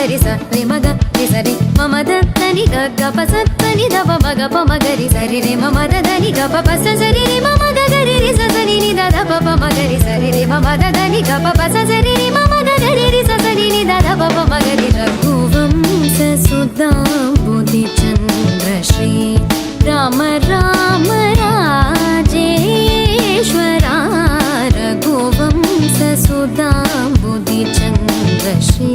గరి స రి మగ రి సరి మమ దని గ గ ప స దని ద ప మగ ప మగ రి సరి రి మమ దని గ ప ప స సరి రి మమ గ గరి రి స సని ని ద ద ప ప మగ రి సరి రి మమ దని గ ప ప స సరి రి మమ గ గరి రి స సని ని ద ద ప ప మగ రి రఘువంశ సుధాంబుధి చంద్ర శ్రీ రామ రామ రాజేశ్వరా రఘువంశ సుధాంబుధి చంద్ర శ్రీ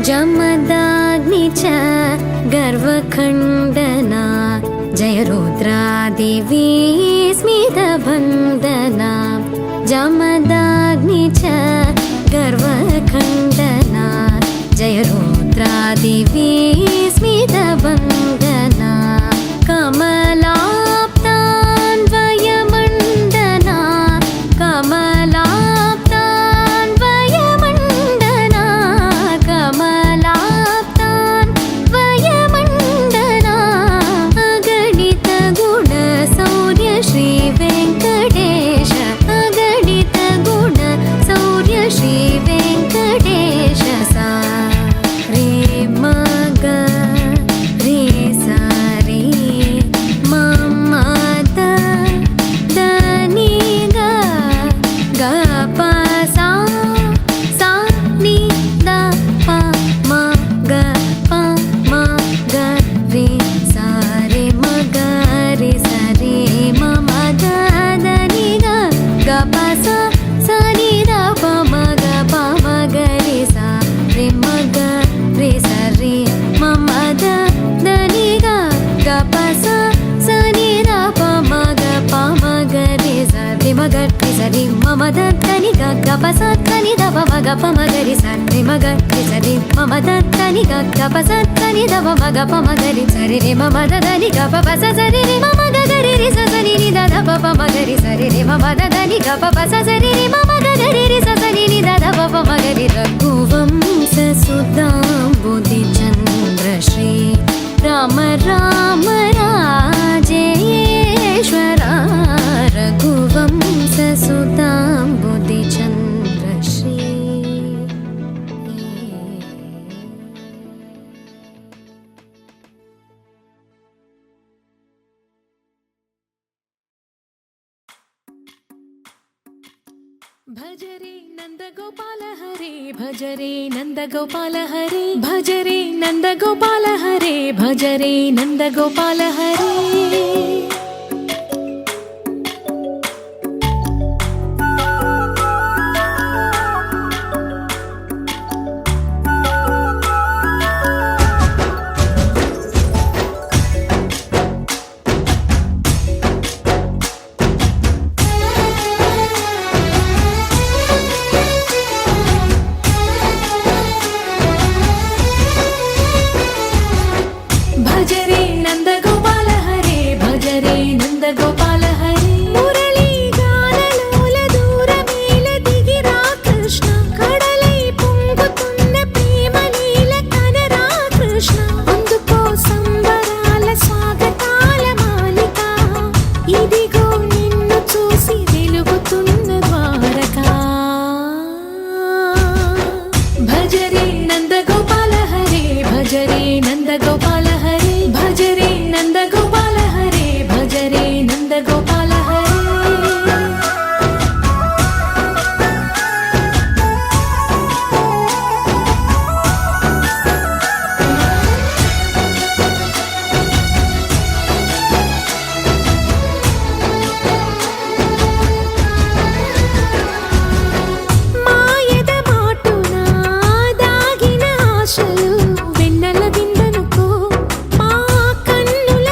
जमदाग्नि च गर्वखण्डना जय रुद्रादेवी स्मितभन्दना जमदाग्नि च गर्वखण्डना जय रुद्रादेवी स्मितभन्दना कमलाप्तान्वयमण्डना మమ దని గ గ ప స దని ద ప మగ ప మగ రి స రి మగ రి స రి మమ దని గ గ ప స దని ద ప మగ ప మగ రి స రి మమ దని గ ప ప స స రి మమ గ గ రి రి స స ని ని ద ద ప ప మగ రి స రి మమ దని గ ప ప స స రి మమ గ గ రి రి స స ని ని ద ద ప ప మగ రి రఘువంశ సుధాంబుధి చంద్ర శ్రీ రామ రామ రాజేశ్వరా రఘువంశ సుధాంబుధి చంద్ర శ్రీ భజరే నందగోపాల హరే భజరే నందగోపాల హరే భజరే నందగోపాల హరే భజరే నందగోపాల హరే భజరే నందగోపాల హరే భజరే నందగోపాల హరే మురళీ గానలోల దూరమేల దిగిరా కృష్ణ కడలై పొంగుతున్న ప్రేమ లీల కనరా కృష్ణ అందుకో సంబరాల స్వాగతాల మాలిక ఇదిగో నిన్ను చూసి వెలుగుతున్న ద్వారకా భజరే నందగోపాల హరే భజరే నందగోపాల హరే భజరే నందగోపాల హరే భజరే నందగోపాల హరే మాయద మాటున దాగిన ఆశలు వెన్నెల దిందనుకో మా కన్నుల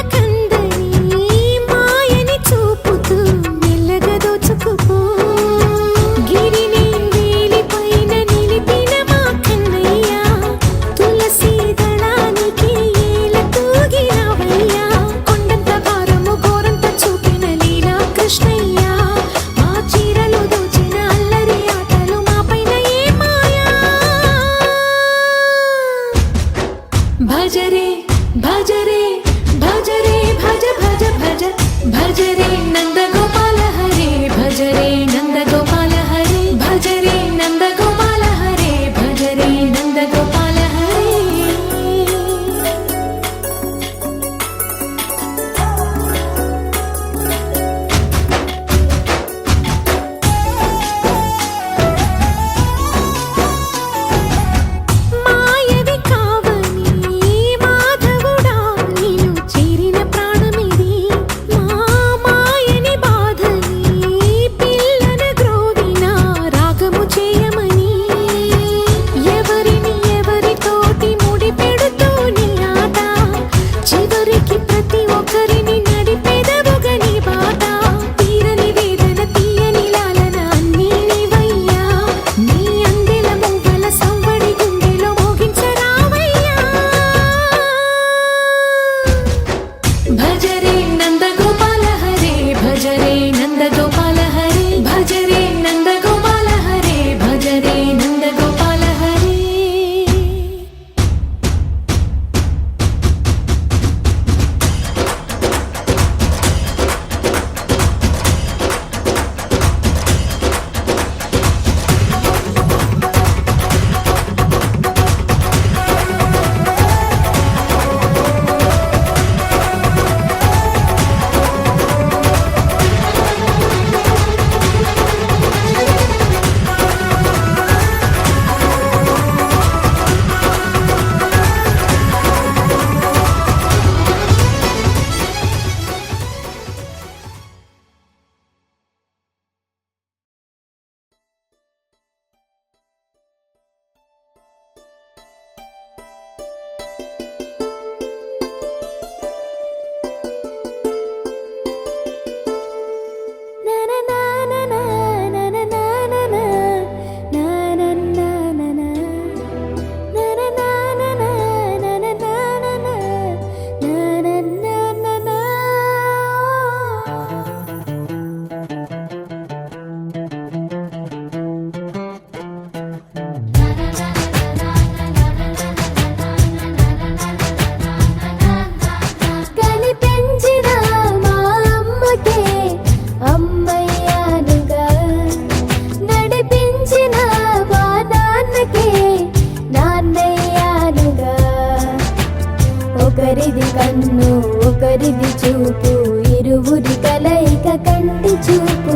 ఒకరిది చూపు ఇరువురి కలయిక కంటి చూపు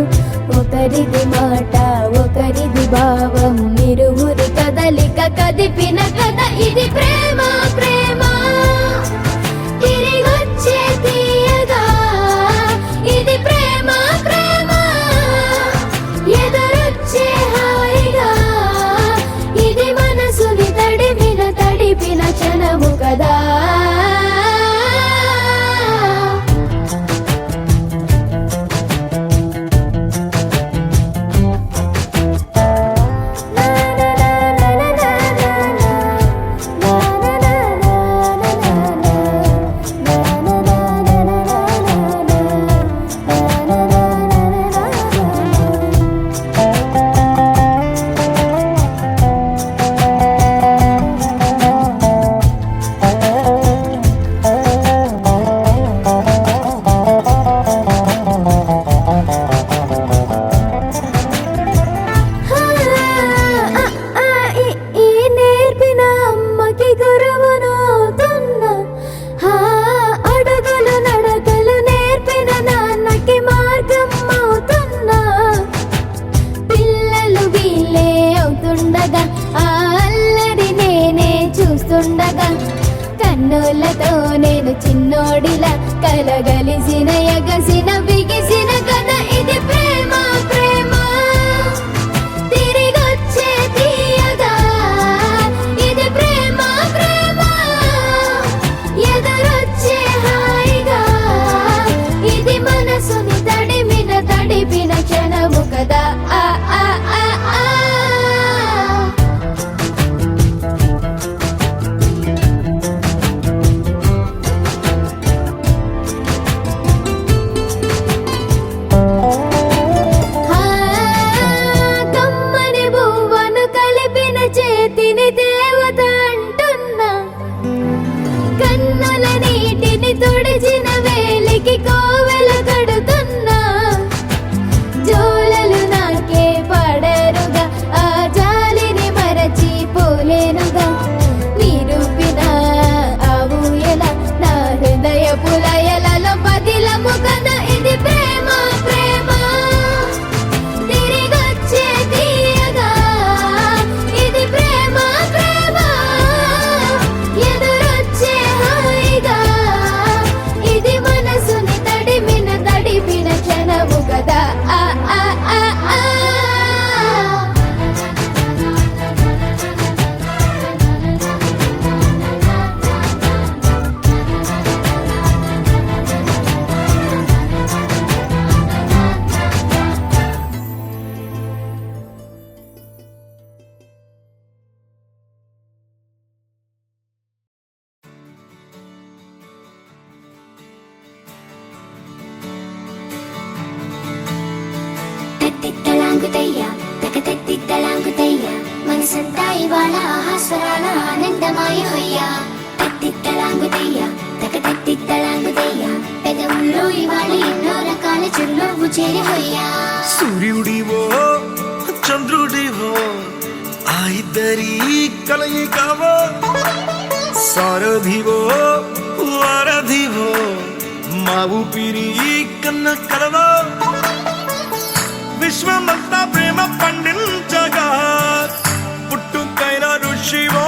ఒకరిది మాట ఒకరిది భావం ఇరువురి కదలిక కదిపిన కథ ఇది ప్రేమ ప్రేమ తిరిగొచ్చే తీయగా ఇది ప్రేమ ప్రేమ ఎదురొచ్చే హాయిగా ఇది మనసుని తడిపిన క్షణము కదా కన్నులతో నేను చిన్నోడిలా కలగలిసిన ఎగసిన బిగిసిన కథ ఇది ప్రేమ ప్రేమ తిరిగొచ్చే తీయగా ఇది ప్రేమ ప్రేమ ఎదురొచ్చే హాయిగా ఇది మనసుని తడిపిన క్షణము కదా ఆ ఆ ఆ ఆ తుడిచిన వేలికి కోవెల కడుతున్నా జోలలు నాకే పడరుగా ఆ జాలిని మరచి పోలేనుగా నిరూపిన ఆవుయల నా హృదయ పులయలలో పదిలము కదా ఇది ప్రేమ ప్రేమ తిరిగొచ్చే తీయగా ఇది ప్రేమ ప్రేమ ఎదురొచ్చే హాయిగా ఇది మనసుని తడిపిన క్షణము కదా ఆ ఆ ఆ ఆ తలాంగుతయ్య తలాంగుతయ్య మనసంతా ఇవాళ ఆహాస్వరాల ఆనందమాయ హొయ్యా తలాంగుతయ్య తలాంగుతయ్య పెదవుల్లో ఇవాళ ఎన్నో రకాల చిరునవ్వు చేరి హొయ్యా సూర్యుడివో చంద్రుడివో ఆ ఇద్దరి కలయికవో సారథివో వారధివో మా ఊపిరి కన్న కలవో విశ్వమంతా ప్రేమ పండించగా పుట్టుకైన ఋషివో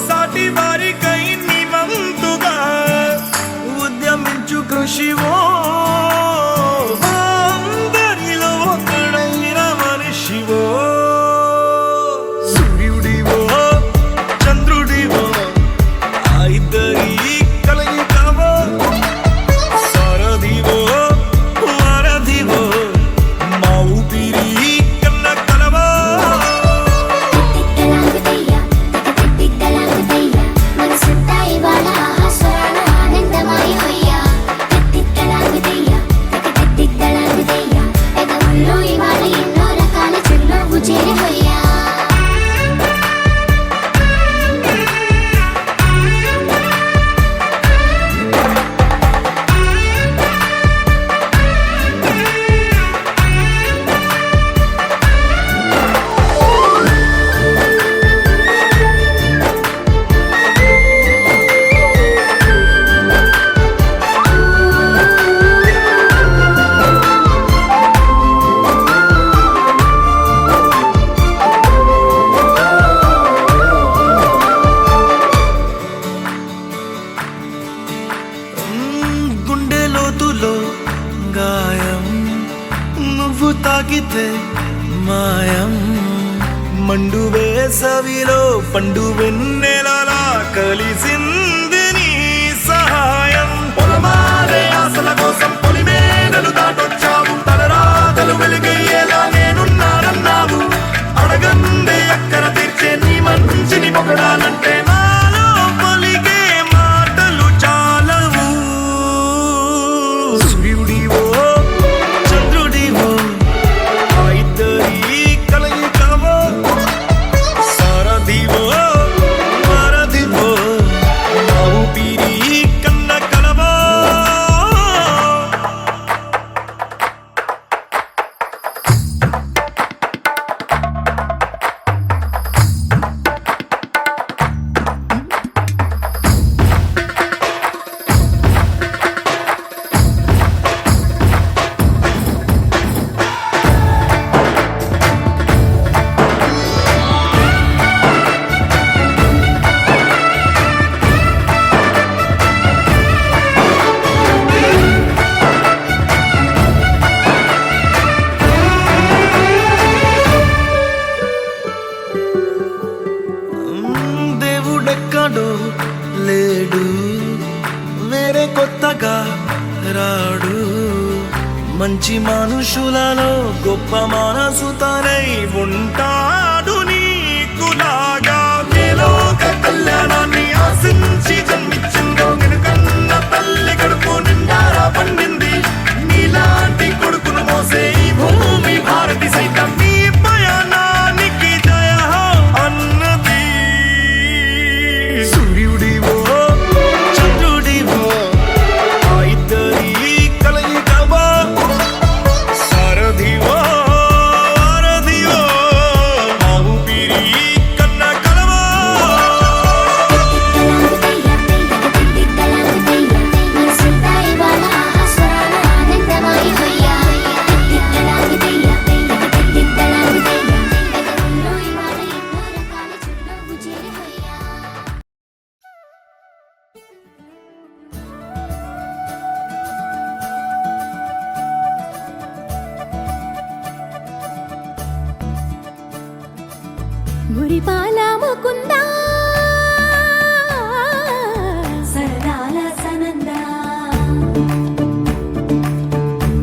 సాటి వారికై నివంతుగా ఉద్యమించు కృషివో అందరిలో ఒకడైన మనిషివో సూర్యుడివో చంద్రుడివో ఆ ఇద్దరి కలయికవో సారథివో వారధివో మా ఊపిరి లోతులో గాయం నువ్వు తాకితే మాయం మండు వేసవిలో పండు వెన్నెలలా కలిసింది నీ సహాయం పొలమారే ఆశల కోసం పొలిమేనలు దాటొచ్చావు తలరాతలు వెలుగయ్యేలా నేనున్నానన్నావు అడగందే అక్కర తీర్చే నీ మంచిని పొగడాలంటే నాలో పలికే మాటలు చాలవు సూర్యుడివో చంద్రుడివో ఆ ఇద్దరి కలయికవో సారథివో వారధివో నా ఊపిరి కన్న కలవో దేవుడెక్కడో లేడు వేరే కొత్తగా రాడు మంచి మనుషులలో గొప్ప మనసు తనై ఉంటాడు నీకులాగా లోక కళ్యాణాన్ని ఆశించి జన్మించిందో నిన్నుకన్న తల్లి కడుపు నిండారా పండింది నీలాంటి కొడుకును మోసే ఈ భూమి భారతి సైతం నీ పయనానికి జయ అన్నది సూర్యుడివో చంద్రుడివో ఆ ఇద్దరి కలయికవో సారథివో వారధివో నా ఊపిరి కన్న కలవో మురిపాల ముకుందా సరదాల సనందా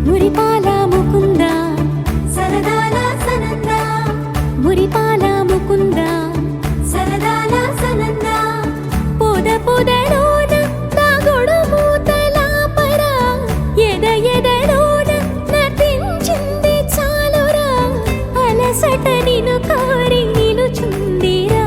మురిపాల ముకుందా సరదాల సనందా మురిపాల ముకుందా సరదాల సనందా పొద పొదలోన తాగుడు మూతలాపరా ఎద ఎదలోన నటించింది చాలురా అలసట నిన్ను కోరి నిలుచుందిరా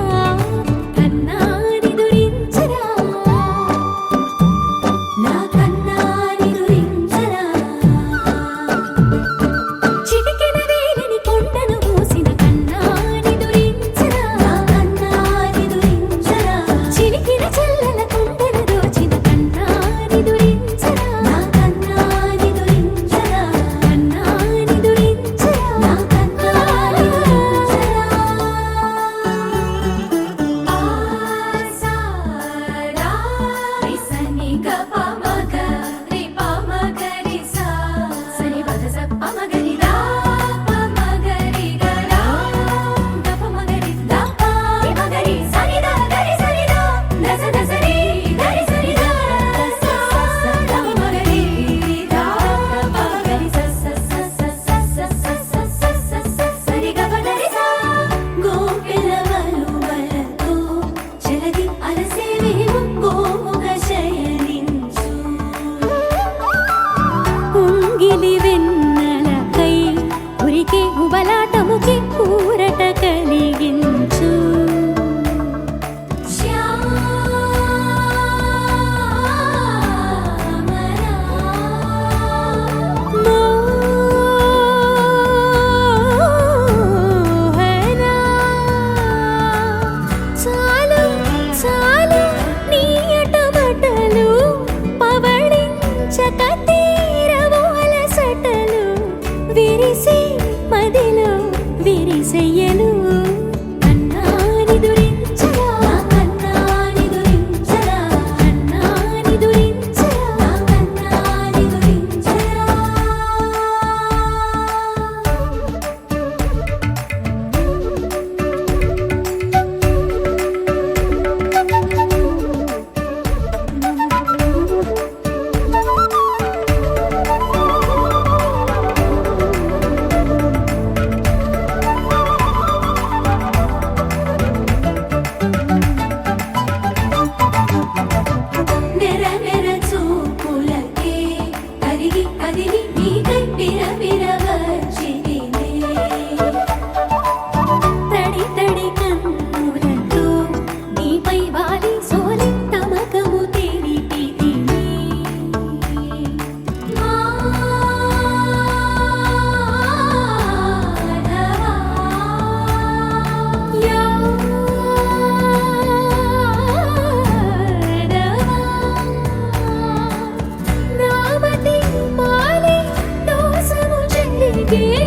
ఒరిగే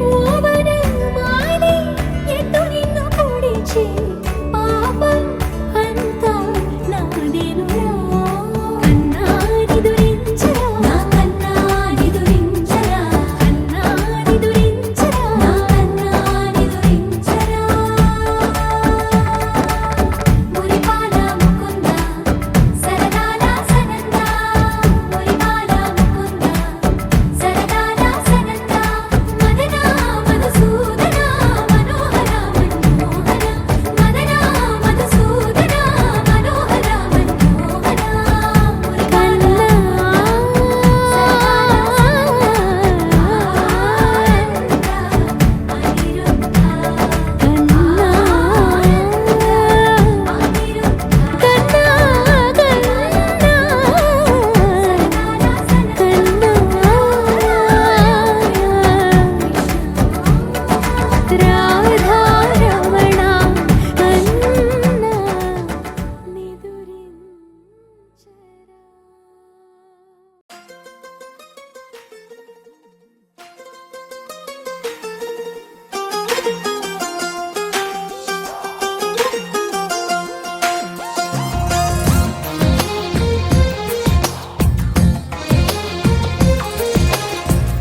ఓవనమాలి ఎటు నిన్ను పొడిచే పాపం అంతా నాదేనురా కన్నా నిదురించరా నా కన్నా నిదురించరా కన్నా నిదురించరా నా కన్నా నిదురించరా మురిపాల ముకుంద సరదాల సనంద మురిపాల ముకుంద సరదాల సనంద మదన మధుసూదన మనోహర మనోహర మదన మధుసూదన మనోహర మనోహర మురిపాల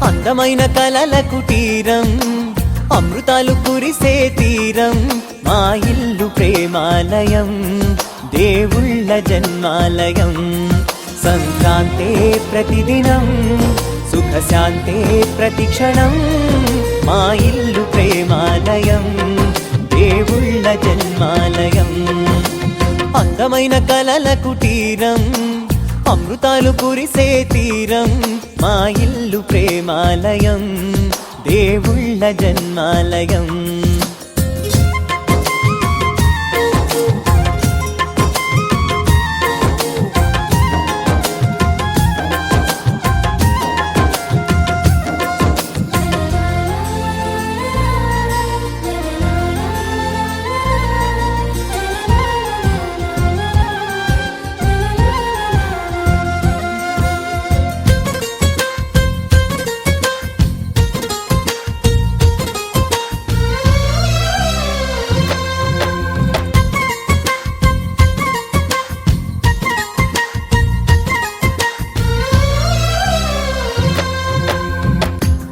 అందమైన కలల కుటీరం అమృతాలు కురిసే తీరం మా ఇల్లు ప్రేమాలయం దేవుళ్ళ జన్మాలయం సంక్రాంతే ప్రతిదినం సుఖశాంతే ప్రతిక్షణం మా ఇల్లు ప్రేమాలయం దేవుళ్ళ జన్మాలయం అందమైన కలల కుటీరం అమృతాలు కురిసే తీరం మా ఇల్లు ప్రేమాలయం దేవుళ్ళ జన్మాలయం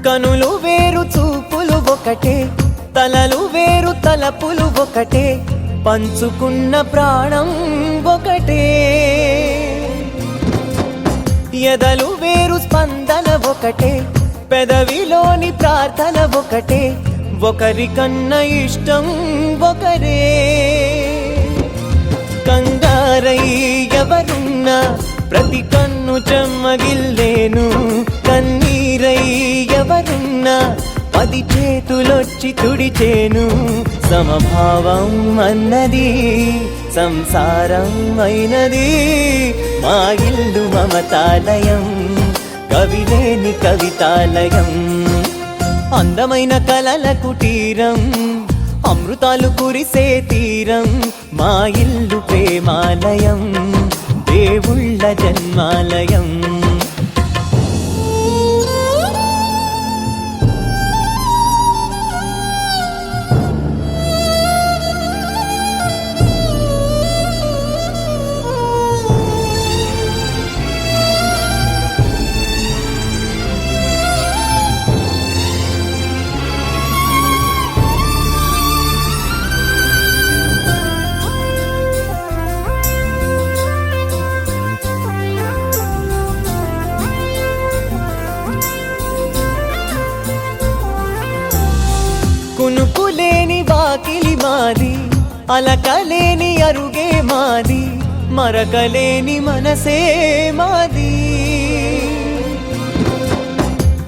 కనులు వేరు చూపులు ఒకటే తలలు వేరు తలపులు ఒకటే పంచుకున్న ప్రాణం ఒకటే ఎదలు వేరు స్పందన ఒకటే పెదవిలోని ప్రార్థన ఒకటే ఒకరికన్నా ఇష్టం ఒకరే కంగారై ఎవరున్నా ప్రతి కన్ను చెమ్మగిల్లేను కన్నీరై ఎవరున్నా 10 చేతులొచ్చి తుడిచేను సమభావం అన్నది సంసారం అయినది మా ఇల్లు మమతాలయం కవిలేని కవితాలయం అందమైన కలల కుటీరం అమృతాలు కురిసే తీరం మా ఇల్లు ప్రేమాలయం దేవుళ్ళ జన్మాలయం కునుకులేని వాకిలి మాది అలకలేని అరుగే మాది మరకలేని మనసే మాది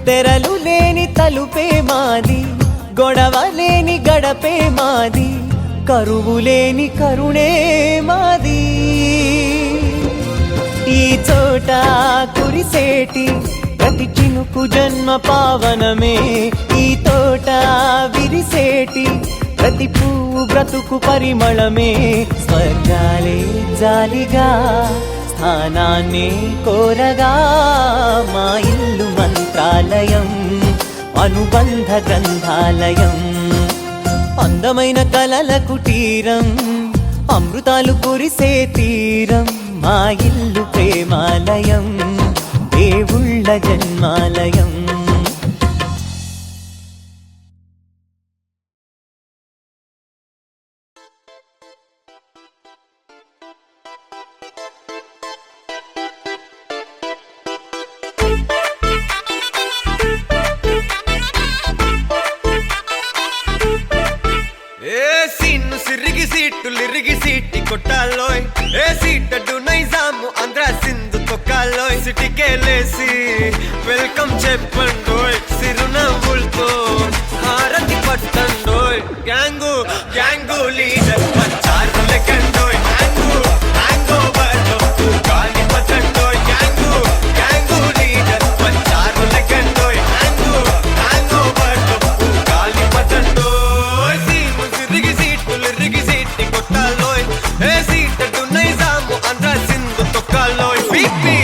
తెరలు లేని తలుపే మాది గొడవ లేని గడపే మాది కరువు లేని కరుణే మాది ఈ చోట కురిసేటి ప్రతి చినుకు జన్మ పావనమే ఈ తోట విరిసేటి ప్రతి పువ్వు బ్రతుకు పరిమళమే స్వర్గాలే జాలిగా స్థానాన్ని కోరగా మా ఇల్లు మంత్రాలయం అనుబంధ గ్రంథాలయం, అందమైన కలల కుటీరం, అమృతాలు కురిసే తీరం, మా ఇల్లు ప్రేమాలయం, దేవుళ్ళ జన్మాలయం. సిరిగి సీట్లు ఇరిగి సీటి కొట్టాలోయ్, ఏ సీటడు నైజాము ఆంధ్ర సింధు తొక్కాలోయ్, సిటీకేలేసి వెల్కమ్ చెప్పండోయ్, సిరునవ్వులతో హారతి పట్టండోయ్, గ్యాంగు గ్యాంగు లీడర్ పచ్చారు లెక్కండోయ్, హ్యాంగు హ్యాంగ్ ఓవర్ గాలి పట్టండోయ్, గ్యాంగు గ్యాంగు లీడర్ పచ్చారు లెక్కండోయ్, హ్యాంగు హ్యాంగ్ ఓవర్ గాలి పట్టండోయ్, సీము సిరిగి సీట్లు సీటి కొట్టాలోయ్, ఏ సీటడు నైజాము ఆంధ్ర సింధు తొక్కాలోయ్, పీపీ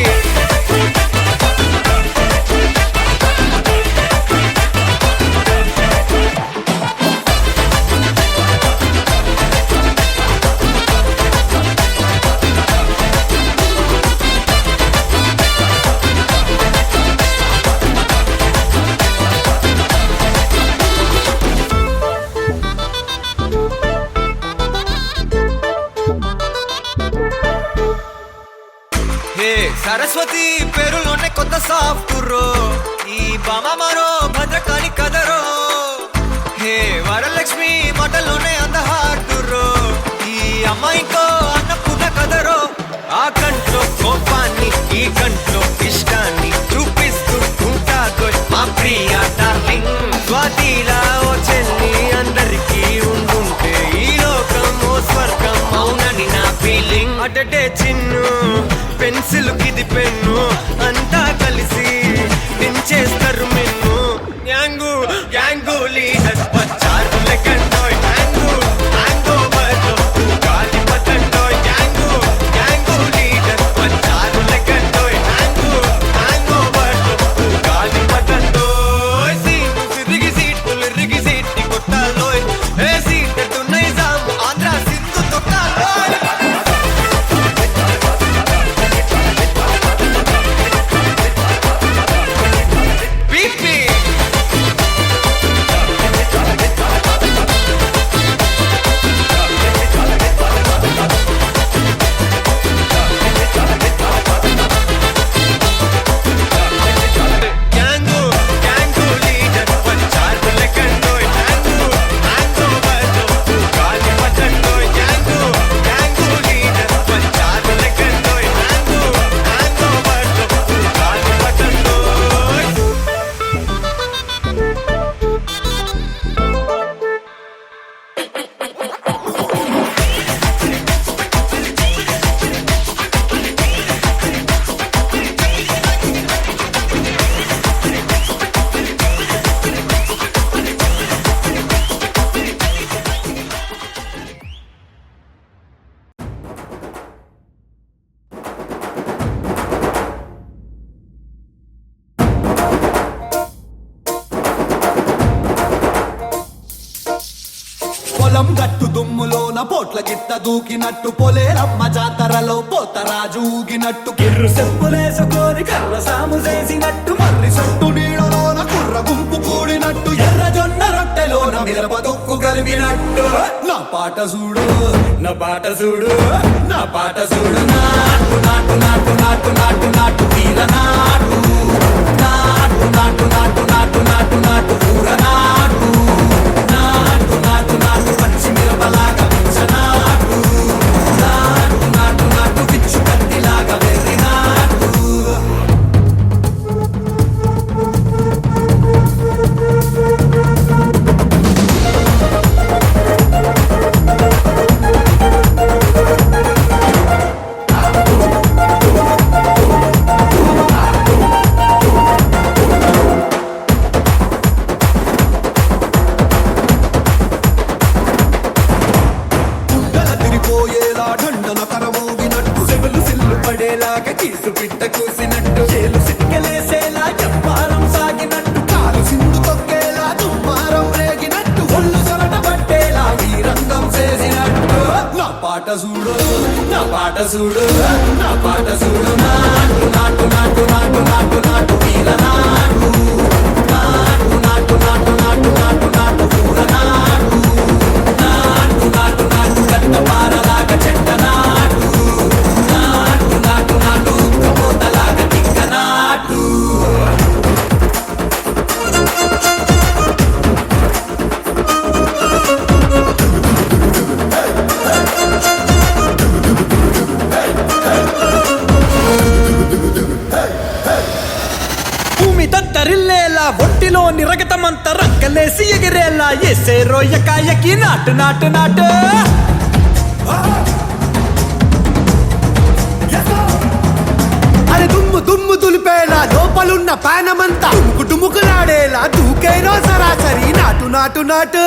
సరస్వతి పేరులోనే కొత్త సాఫ్ట్రో, ఈ బామ మరో భద్రకాళి కదరో, హే వరలక్ష్మి మాటలోనే అందహార్దురో, ఈ అమ్మాయికో అన్నపూర్ణ కదరో, ఆ కంట్లో కోపాన్ని ఈ కంట్లో ఇష్టాన్ని చూపిస్తూ ఉంటాగో మా ప్రియ డార్లింగ్, స్వాతిలా ఓ చెల్లి అందరికీ ఉండుంటే ఈ లోకం ఓ స్వర్గం అవునని నా ఫీలింగ్, అటటే చిన్ను పెన్సిల్ కిది పెన్ను అంతా కలిసి దించేస్తారు మెన్ను, గ్యాంగు గ్యాంగు లీడర్ పచ్చారు లెక్కండోయ్, హ్యాంగు హ్యాంగ్ ఓవర్ గాలి పట్టండోయ్, గ్యాంగు గ్యాంగు లీడర్ పచ్చారు లెక్కండోయ్, హ్యాంగు హ్యాంగ్ ఓవర్ గాలి పట్టండోయ్, సీము సిరిగి సీట్లు ఇరిగి సీటి కొట్టాలోయ్, ఏ సీటడు నైజాము ఆంధ్ర సింధు తొక్కాలోయ్. పొలం గట్టు దుమ్ములోన పోట్ల గిట్ట దూకినట్టు, పొలేరమ్మ జాతరలో పోతరాజు ఊగినట్టు, కిర్రు చెప్పులేసుకొని కర్ర సాము చేసినట్టు, మర్రి సొట్టు నీడలోన కుర్ర గుంపు కూడినట్టు, ఎర్ర జొన్న రొట్టెలోన మిరప దొక్కు కలిపినట్టు, నా పాట చూడు నా పాట చూడు నా పాట చూడు, నాటు నాటు నాటు నాటు నాటు నాటు వీర నాటు, నాటు నాటు నాటు నాటు నాటు నాటు ఊర నాటు, నాటు నాటు నాటు పచ్చి మిరపలాగా నాటు, నాటు నాటు నాటు పిచ్చు కత్తిలాగా వెర్రి నాటు. పడేలాగా కీసు పిట్ట కూసినట్టు, చేలు సిక్కలేసేలా చెప్పారం సాగినట్టు, కాలు సింధు తొక్కే పాట చూడు నా పాట చూడు నా పాట చూడు నాటు నాటు నాటు నాటు నాటు నాటు వీర నాటు నాటు నాటు నాటు నాటు నాటు నాటు పూల నాటు నాటు నాటు నాటు గట్ట పారలాగా చెట్ట నాటు నాటు నాటు నాటు కమోతలాగా టిక్క నాటు భూమి దద్దరిల్లేలా ఒంటిలోని రగతమంతా రక్కలేసి ఎగిరేలా ఎసే రోయకాయకి నాటు నాటు నాటు అరే దుమ్ము దుమ్ము దులిపేలా లోపలున్న పానమంతా డుముకులాడేలా దూకేరో సరాసరి నాటు నాటు నాటు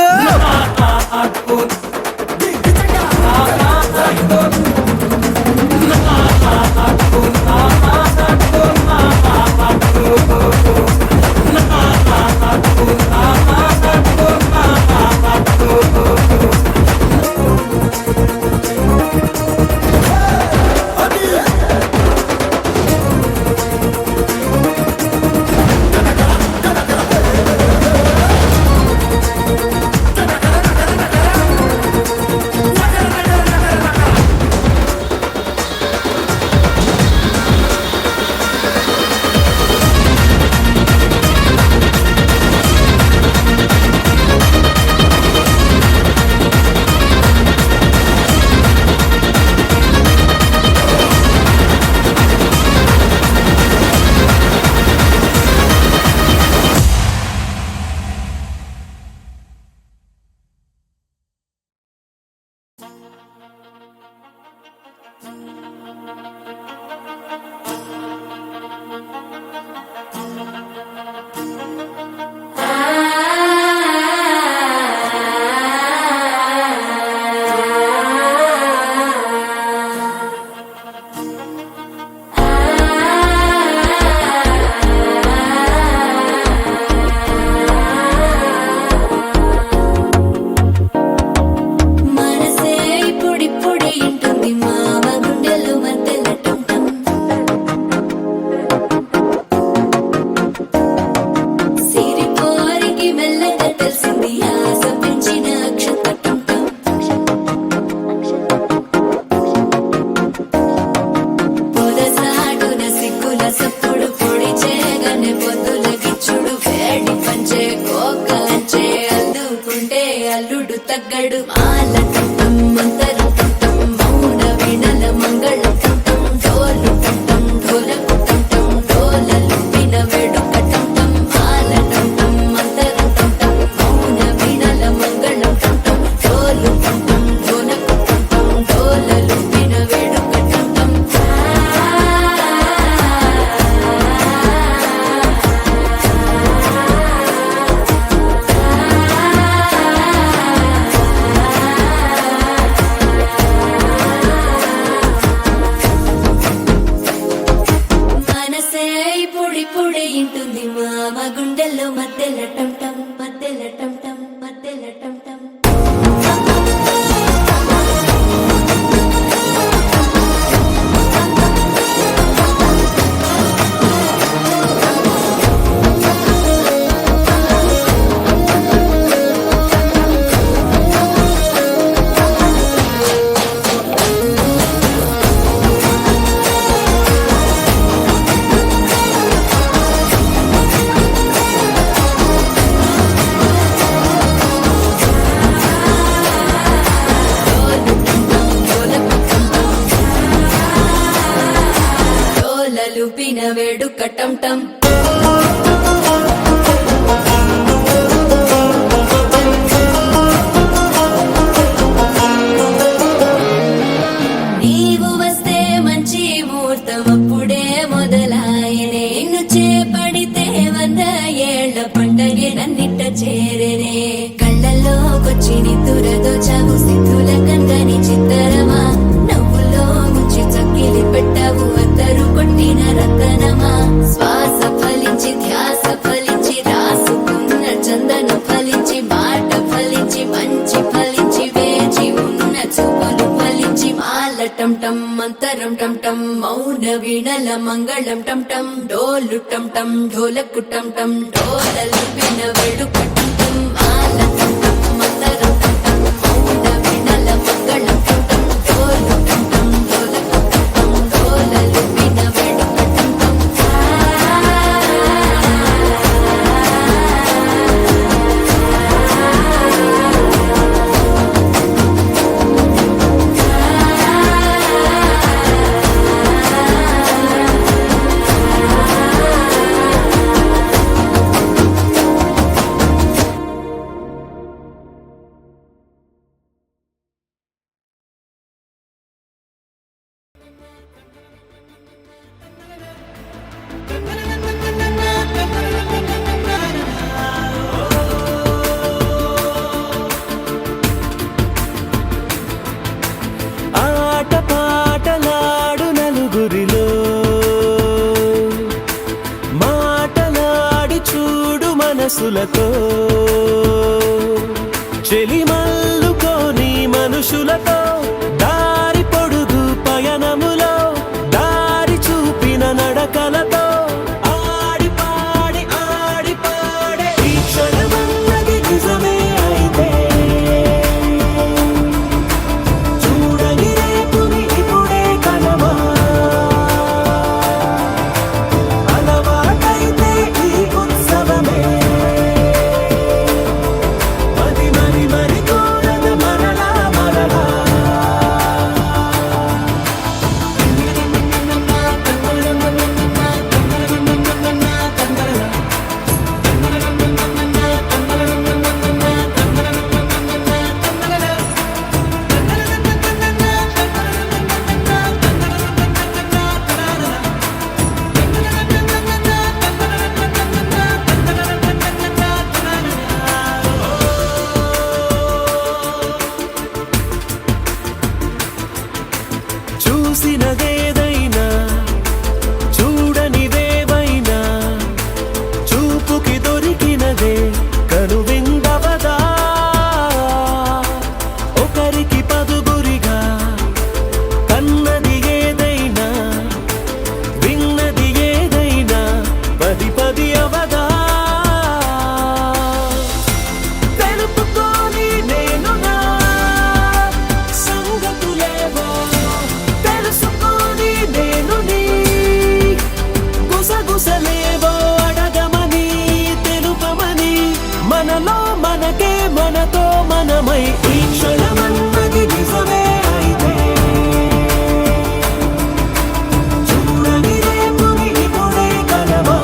మనసే ఇప్పుడిప్పుడే ఇంటుంది మామ గుండెలు మధ్యలో టుంటం సిరిపోరికి మెల్లగా తెలిసింది ఆశ పెంచిన అక్షత టుంటం పొదసాటున సిగ్గుల సప్పుడు పొడి చేయగానే పొద్దుల గిచ్చుడు వేడి పంచే కోకలంచే అల్లుకుంటే అల్లుడు తగ్గడు మాల టుంటం మంతర టుంటం మౌన వినల మంగళ టుంటం డోలు టుంటం ఢోలకు టుంటం డోలలు విన వేడుక టుంటం మాల టుంటం మంతర టుంటం మౌన వినల మంగళ టుంటం డోలు టుంటం ఢోలకు టుంటం డోలలు విన వేడుక టుంటం మనసే ఇప్పుడిప్పుడే ఇంటుంది మామ గుండెల్లో మధ్యలో టంటం మధ్యలో టంటం మధ్యలో టంటం లూపిన వేడుక టంటం నీవు వస్తే మంచి ముహూర్తం అప్పుడే మొదలాయనే నిన్ను చేపడితే 100 ఏళ్ల పండగే నన్నిట్ట చేరనే కళ్ళల్లోకొచ్చి నిద్దురదో చావు సిద్ధుల కందని చిత్తరమా నవ్వులో ముంచి చక్కిలి పెట్టావు అద్దరు కొట్టిన రతనమా శ్వాస ఫలించి ధ్యాస ఫలించి రాసుకున్న చందన ఫలించి మాట ఫలించి మంచి ఫలించి వేచి ఉన్న చూపులు ఫలించి టం మంతరం టం టం మౌన వీణల మంగళం టం టం డోలు టం టం ఢోలకు టం టం డోలలు విన వేడుక టం టం మాల టం టం మంతరం టం టం మౌన వీణల మంగళం టం టం డోలు టం టం ఢోలకు టం టం డోలలు విన వేడుక టం టం ఆట పాటలాడు నలుగురిలో మాటలాడి చూడు మనసులతో చెలిమల్లుకోని మనుషులతో దారి పొడుగు పయనములో దారి చూపిన నడకలతో ఆడి పాడి ఈ క్షణమన్నది నిజమే అయితే చూడని రేపుని ఇప్పుడే కలవా అలవాటైతే ఈ ఉత్సవమే మరి కోరద మరలా మరలా చూసినదేదైనా చూడనిదేవైనా చూపుకి దొరికినదే కనువిందవదా ఒకరికి పదుగురిగా కన్నది ఏదైనా విన్నది ఏదైనా పది పది అవదా తెలుపుకోని నేను నా సంగతులేవో తెలుసుకొని నేను నీ గుసగుసలేవో అడగమని తెలుపమని మనలో మనకే మనతో మనమై ఈ క్షణమన్నది నిజమే అయితే చూడని రేపుని ఇప్పుడే కలవా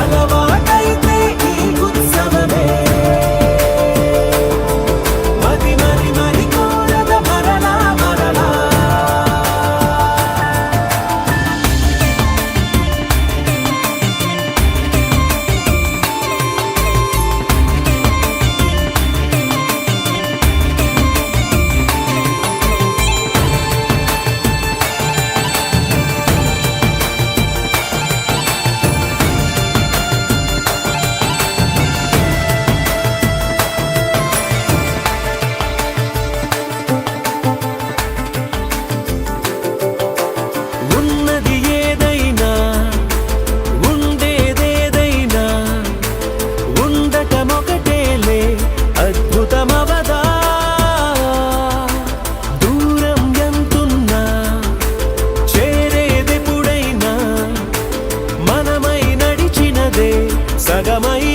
అలవాటైతే ఈ ఉత్సవమే మరి కోరద మరలా మరలా ఉన్నది ఏదైనా ఉండేదేదైనా ఉండటమొకటేలే అద్భుతమవదా దూరం ఎంతున్నా చేరేదెప్పుడైనా మనమై నడిచినదే సగమై